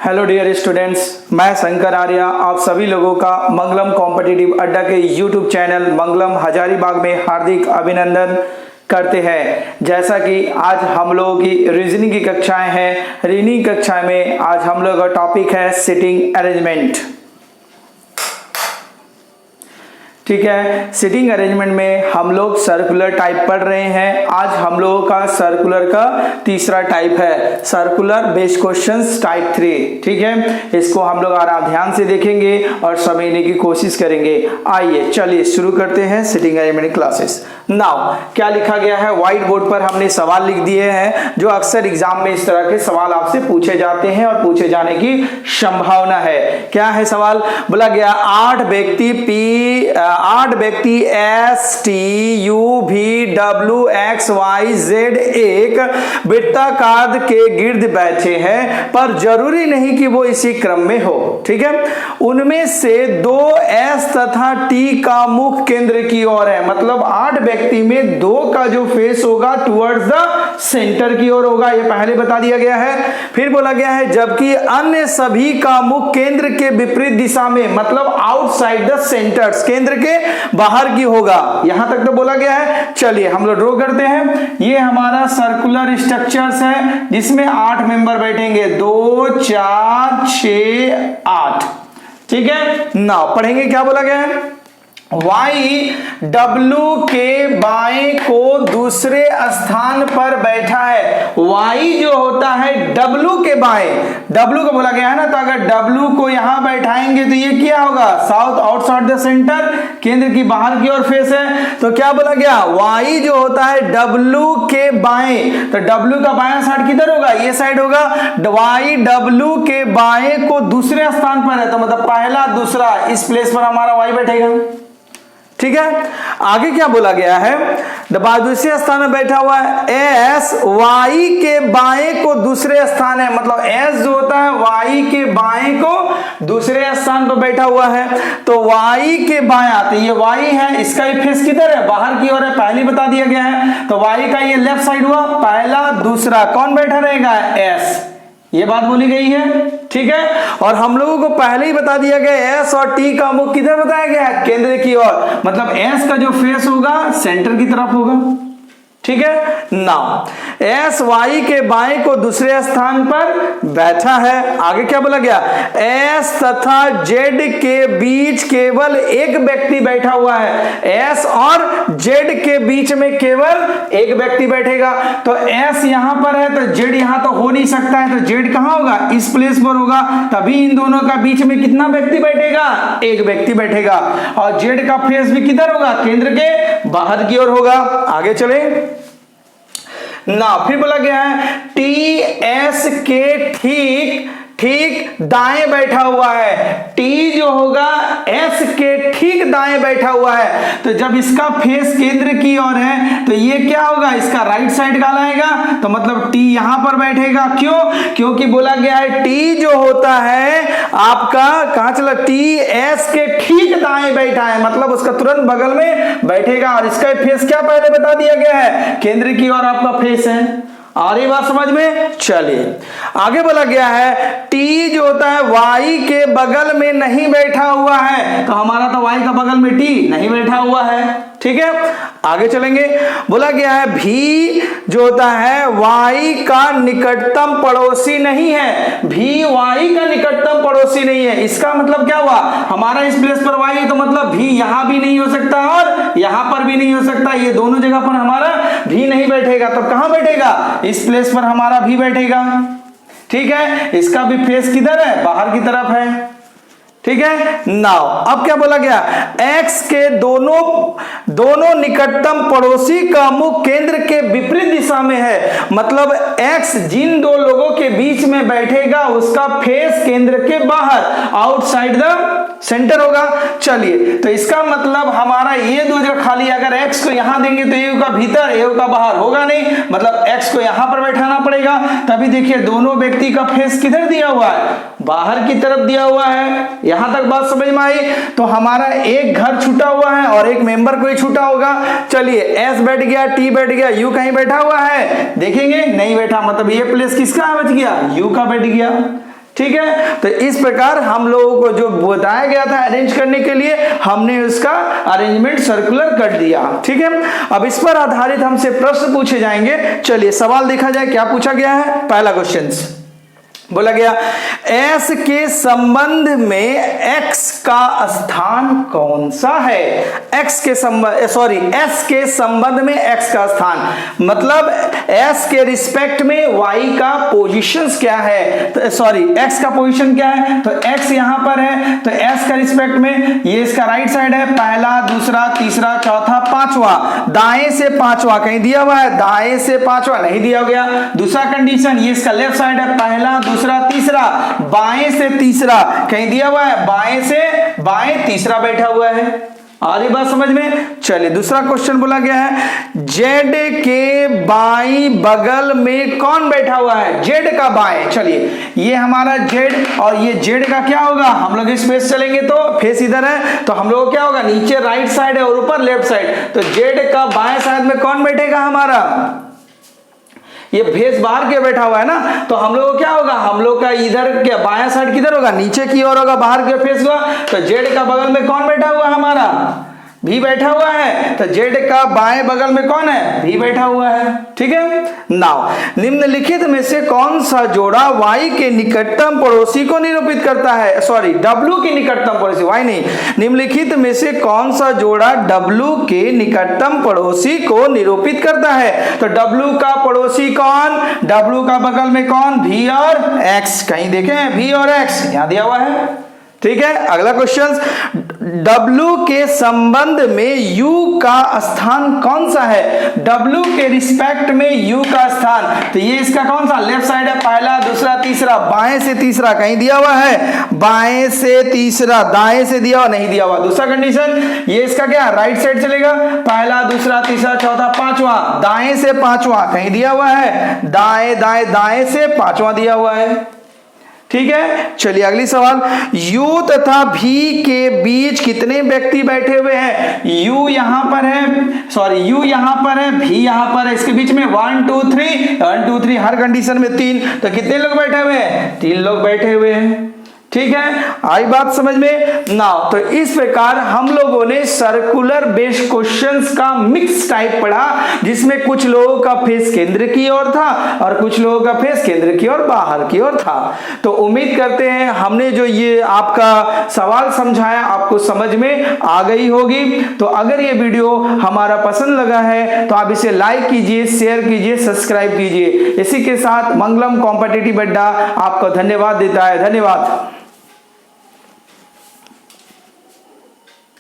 Hello dear students, मैं शंकर आर्या आप सभी लोगों का मंगलम कॉम्पिटिटिव अड्डा के यूट्यूब चैनल मंगलम हजारीबाग में हार्दिक अभिनंदन करते हैं। जैसा कि आज हम लोगों की रीजनिंग की कक्षाएं हैं। रीजनिंग कक्षा में आज हम लोगों का टॉपिक है सिटिंग अरेंजमेंट। ठीक है, सिटिंग अरेंजमेंट में हम लोग सर्कुलर टाइप पढ़ रहे हैं। आज हम लोगों का सर्कुलर का तीसरा टाइप है, सर्कुलर बेस्ड क्वेश्चंस टाइप 3। ठीक है, इसको हम लोग ध्यान से देखेंगे और समझने की कोशिश करेंगे। आइए चलिए शुरू करते हैं सिटिंग अरेंजमेंट क्लासेस। नाउ क्या लिखा गया है, व्हाइट बोर्ड पर हमने सवाल लिख दिए हैं जो अक्सर एग्जाम में इस तरह के सवाल आपसे पूछे जाते हैं और पूछे जाने की संभावना है। क्या है सवाल? बोला गया 8 व्यक्ति S T U V W X Y Z एक वृत्ताकार के गिर्द बैठे हैं, पर जरूरी नहीं कि वो इसी क्रम में हो। ठीक है, उनमें से 2 एस तथा टी का मुख केंद्र की ओर है। मतलब 8 व्यक्ति में 2 का जो फेस होगा टुवर्ड्स द सेंटर की ओर होगा, ये पहले बता दिया गया है। फिर बोला गया है जबकि अन्य सभी का मुख केंद्र के विपरीत दिशा में, मतलब आउटसाइड द सेंटर्स, केंद्र के बाहर की होगा। यहां तक तो बोला गया है। चलिए हम लोग ड्रॉ करते हैं। ये हमारा सर्कुलर स्ट्रक्चर्स है जिसमें 8 मेंबर बैठेंगे, 2 4 6 8। ठीक है, ना पढ़ेंगे क्या बोला गया है। Y W के बाएं को दूसरे स्थान पर बैठा है। Y जो होता है W के बाएं, W को बोला गया है ना, तो अगर W को यहां बैठाएंगे तो ये क्या होगा, साउथ आउटसाइड द सेंटर, केंद्र की बाहर की ओर फेस है। तो क्या बोला गया, Y जो होता है W के बाएं, तो W का बायां साइड किधर होगा, ये साइड होगा। Y W के बाएं को दूसरे स्थान पर है, तो मतलब पहला दूसरा, इस प्लेस पर हमारा Y बैठेगा। ठीक है, आगे क्या बोला गया है, दूसरे स्थान में बैठा हुआ है एस वाई के बाएं को दूसरे स्थान है। मतलब एस जो होता है वाई के बाएं को दूसरे स्थान पर बैठा हुआ है। तो वाई के बायां, तो ये वाई है, इसका ये फेस किधर है, बाहर की ओर है, पहले बता दिया गया है। तो वाई का ये लेफ्ट साइड हुआ, पहला दूसरा, कौन बैठा रहेगा, एस। ये बात बोली गई है। ठीक है, और हम लोगों को पहले ही बता दिया गया एस और टी का मुख किधर बताया गया है, केंद्र की ओर। मतलब एस का जो फेस होगा सेंटर की तरफ होगा। ठीक है, नाउ एस वाई के बाएं को दूसरे स्थान पर बैठा है। आगे क्या बोला गया, एस तथा जेड के बीच केवल एक व्यक्ति बैठा हुआ है। एस और जेड के बीच में केवल एक व्यक्ति बैठेगा। तो एस यहां पर है तो जेड यहां तो हो नहीं सकता है, तो जेड कहां होगा, इस प्लेस पर होगा। तभी इन दोनों का बीच में कितना व्यक्ति बैठेगा, एक व्यक्ति बैठेगा। और जेड का फेस भी किधर होगा, केंद्र के बाहर की ओर होगा। आगे चले ना, फिर बोला गया है टी एस के ठीक दाएं बैठा हुआ है। टी जो होगा एस के ठीक दाएं बैठा हुआ है। तो जब इसका फेस केंद्र की ओर है तो ये क्या होगा, इसका राइट साइड कहलाएगा। तो मतलब टी यहां पर बैठेगा। क्यों? क्योंकि बोला गया है टी जो होता है आपका कहां चला, टी एस के ठीक दाएं बैठा है, मतलब उसका तुरंत बगल में बैठेगा। और इसका फेस क्या पहले बता दिया गया है, केंद्र की ओर आपका फेस है। और ये बात समझ में। चलिए आगे बोला गया है टी जो होता है वाई के बगल में नहीं बैठा हुआ है। तो हमारा तो वाई का बगल में टी नहीं बैठा हुआ है। ठीक है, आगे चलेंगे। बोला गया है भी जो होता है वाई का निकटतम पड़ोसी नहीं है। भी वाई का निकटतम पड़ोसी नहीं है। इसका मतलब क्या हुआ, हमारा इस प्लेस पर वाई है तो मतलब भी यहां भी नहीं हो सकता और यहां पर भी नहीं हो सकता। ये दोनों जगह पर हमारा भी नहीं बैठेगा। तो कहां बैठेगा, इस प्लेस पर हमारा भी बैठेगा। ठीक है, इसका भी फेस किधर है, बाहर की तरफ है। ठीक है, नाउ अब क्या बोला गया, एक्स के दोनों निकटतम पड़ोसी का मुख केंद्र के विपरीत दिशा में है। मतलब एक्स जिन 2 लोगों के बीच में बैठेगा उसका फेस केंद्र के बाहर, आउटसाइड द सेंटर होगा। चलिए, तो इसका मतलब हमारा ये 2 जगह खाली, अगर एक्स को यहां देंगे तो ए का भीतर, ए का बाहर होगा नहीं। मतलब एक्स को यहां पर बैठाना पड़ेगा। तभी देखिए दोनों व्यक्ति का फेस किधर दिया हुआ है, बाहर की तरफ दिया हुआ है। यहां तक बात समझ में आई। तो हमारा एक घर छूटा हुआ है और एक मेंबर कोई छूटा होगा। चलिए एस बैठ गया, टी बैठ गया, यू कहीं बैठा हुआ है, देखेंगे नहीं बैठा। मतलब ये प्लेस किसका बच गया, यू का बैठ गया। ठीक है। तो इस प्रकार हम लोगों को जो बताया गया था अरेंज करने के लिए, हमने उसका अरेंजमेंट सर्कुलर कर दिया। ठीक है, अब इस पर आधारित हमसे प्रश्न पूछे जाएंगे। चलिए सवाल देखा जाए क्या पूछा गया है। पहला क्वेश्चन बोला गया S के संबंध में X का स्थान कौन सा है। S के संबंध में X का स्थान मतलब S के रिस्पेक्ट में Y का पोजीशंस क्या है, तो X का पोजीशन क्या है, तो X यहां पर है, तो S का रिस्पेक्ट में ये इसका राइट साइड है, पहला दूसरा तीसरा चौथा पांचवा, दाएं से पांचवा कहीं दिया हुआ है, दाएं से पांचवा नहीं दिया गया। दूसरा कंडीशन ये इसका लेफ्ट साइड है, पहला दूसरा तीसरा, बाएं से तीसरा कहीं दिया हुआ है, बाएं से बाएं तीसरा बैठा हुआ है। आ रही बात समझ में। चलिए दूसरा क्वेश्चन बोला गया है जेड के बाईं बगल में कौन बैठा हुआ है, जेड का बाएं। चलिए ये हमारा जेड और ये जेड का क्या होगा, हम लोग इस फेस चलेंगे तो फेस इधर है, तो हम लोग क्या होगा, नीचे राइट साइड है और ऊपर लेफ्ट साइड, तो जेड का बाएं साइड में कौन बैठेगा हमारा, ये फेस बाहर के बैठा हुआ है ना, तो हम लोग क्या होगा, हम लोग का इधर क्या बायां साइड किधर होगा, नीचे की ओर होगा, बाहर के फेस हुआ। तो जेड का बगल में कौन बैठा हुआ है हमारा, भी बैठा हुआ है, तो जेड का बाएं बगल में कौन है, भी बैठा हुआ है। ठीक है, नाउ निम्नलिखित में से कौन सा जोड़ा y के निकटतम पड़ोसी को निरूपित करता है, w के निकटतम पड़ोसी, y नहीं, निम्नलिखित में से कौन सा जोड़ा w के निकटतम पड़ोसी को निरूपित करता है। तो w का पड़ोसी कौन, w का बगल में कौन, v और x, कहीं देखें v और x यहां दिया हुआ है। ठीक है, अगला क्वेश्चन W के संबंध में U का स्थान कौन सा है, W के रिस्पेक्ट में U का स्थान, तो ये इसका कौन सा लेफ्ट साइड है, पहला दूसरा तीसरा, बाएं से तीसरा कहीं दिया हुआ है, बाएं से तीसरा, दाएं से दिया हुआ नहीं दिया हुआ। दूसरा कंडीशन ये इसका क्या राइट साइड चलेगा, पहला दूसरा तीसरा चौथा पांचवा, दाएं से पांचवा कहीं दिया हुआ है, दाएं दाएं दाएं से पांचवा दिया हुआ है। ठीक है, चलिए अगली सवाल U तथा V के बीच कितने व्यक्ति बैठे हुए हैं। U यहां पर है, U यहां पर है, V यहां पर है, इसके बीच में 1 2 3 हर कंडीशन में 3, तो कितने लोग बैठे हुए हैं, 3 लोग बैठे हुए हैं। ठीक है, आई बात समझ में ना। तो इस प्रकार हम लोगों ने सर्कुलर बेस्ड क्वेश्चंस का मिक्स टाइप पढ़ा, जिसमें कुछ लोगों का फेस केंद्र की ओर था और कुछ लोगों का फेस केंद्र की ओर बाहर की ओर था। तो उम्मीद करते हैं हमने जो ये आपका सवाल समझाया आपको समझ में आ गई होगी। तो अगर ये वीडियो हमारा पसंद लगा है तो आप इसे लाइक कीजिए, शेयर कीजिए, सब्सक्राइब कीजिए। इसी के साथ मंगलम कॉम्पिटिटिव अड्डा आपको धन्यवाद देता है। धन्यवाद।